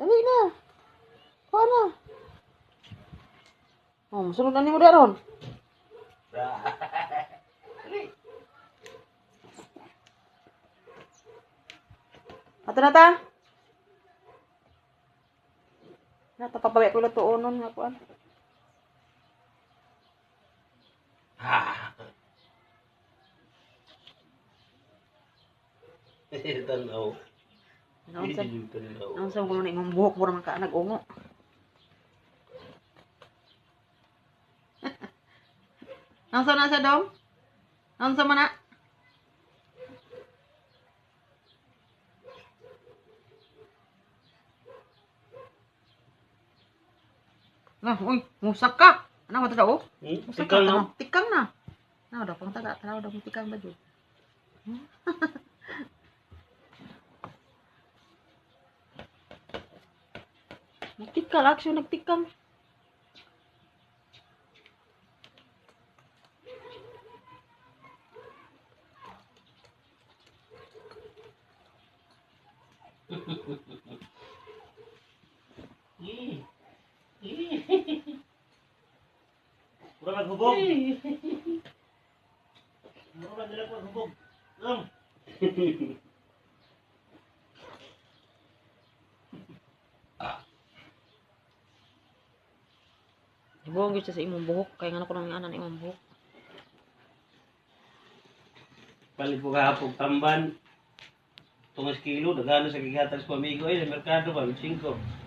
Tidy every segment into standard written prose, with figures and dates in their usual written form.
Dali na. Kuha na. Oh, masunod na ni mo daron. Ato na ta. Papabawi ko lang tuonon nga kuan. Tanaw. Ang sa ko na imong buhok mo man ka nag-ungo. Ang sa na sa dom? Ang sa mana? Nah, uy, musak ka. Ano ba ito daw? Musak ka. Tikang na. Ano daw, pang taga. Tanaw daw, tikang ba dyan? Nagtikal, action, nagtikal. Kurang naghubog. Kurang nila ko naghubog. Ibong siya sa imong buhok. Kaya nga ako nang anan imong buhok. Palit po kahapog tamban. Tungas kilo. Dagano sa gigatas ko amigo. Sa merkado ba? 5.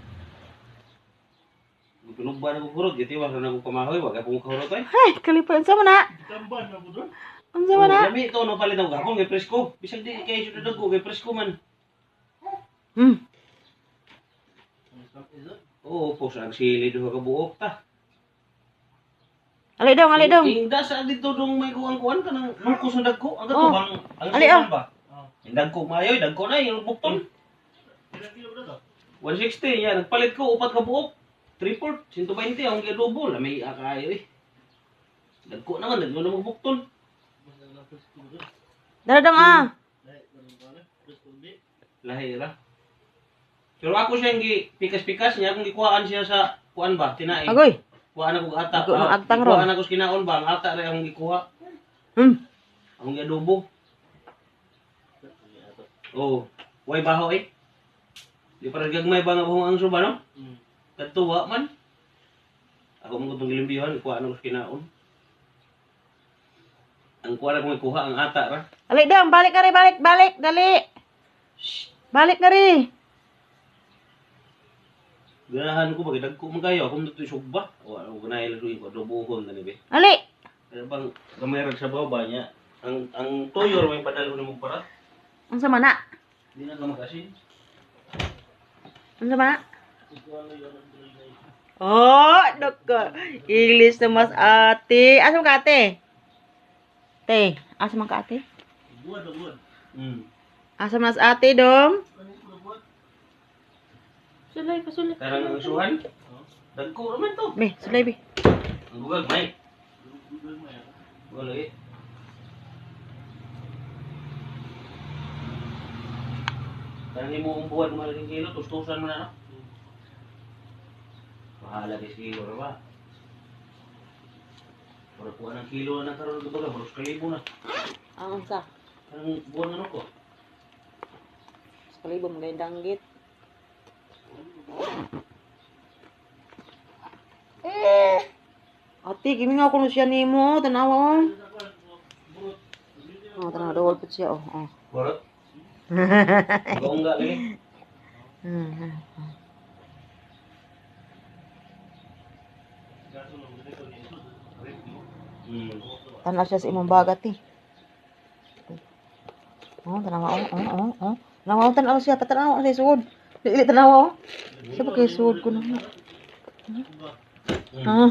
Pinugban ako kurot, giti wala na ako kamahoy, wag akong kurot ay. Ay, kalipan sa mana. Tamban na ko doon. Ang sa mana? Lami ito, no palit ako gapon, kay presko. Bisag di kay sudah dago, kay presko man. Oo, po sa agsili doon ka buok ta. Ali dong. Ingda sa dito dong may kuwan ka ng lungkos na dagko. Ang gato bang, ang siman ba? Yung dagko mayoy, dagko na, yung bukton. 160, yan. Nagpalit ko, 4 ka buok. 3/4, 120, ang giadobo, lamay akayo eh. Dagko naman, dagko na magbukton. Daradang Lahira. Pero ako siya yung pikas-pikas niya, kung ikuhaan siya sa kuan ba, tinae. Agoy. Kuhaan ako ata. Agtang ro. Kuhaan ako sa kinaon ba, ang ata rin akong ikuha. Ang giadobo. Oh, way baho eh. Di para gagmay ba nga buhong ang suba, no? Katuwa man. Ako mong itong gilimbihan, ikuha ano sa kinaon. Ang kuha na kung ikuha, ang ata ra. Ali dong, balik ka rin, balik, dali. Balik ka rin. Ganahan ko, bagay ko magayo, ako nito yung sugba. O ano, ganahin lang ko, adobohon na nibi. Ali. Kaya bang, gamayran sa baba niya, ang toyor may padal ko na mong para. Ang sa mana? Hindi na ka mag-asin. Ang sa mana? Oh, doko. English na mas ate. Asa ka ate? Te, asa man ka ate? Buwan. Asa mas ate dong? Sulay. Karang ang suhan. Dagko naman to. Be, sulay be. Ang gugag, may. Wala eh. Karang mo ang buwan, malaking kilo, tustusan mo na, no? Mahala kay kilo, ba? Para kuha ng kilo na karoon ito ba? Baros kalibo na. Ang sa? Ang buwan ano ko? Sekali bom gay danggit. Ate, kimi nga kuno siya nimo, tanawa. Oh, tanawa dawol pud siya oh. Borot? Ungga lagi. Tanaw siya sa imong bagat eh. Oh, tanawa oh. Tanawa siya, patanawa siya suod. Dili tanawa oh. Siya pa kay suod ko na. Ah.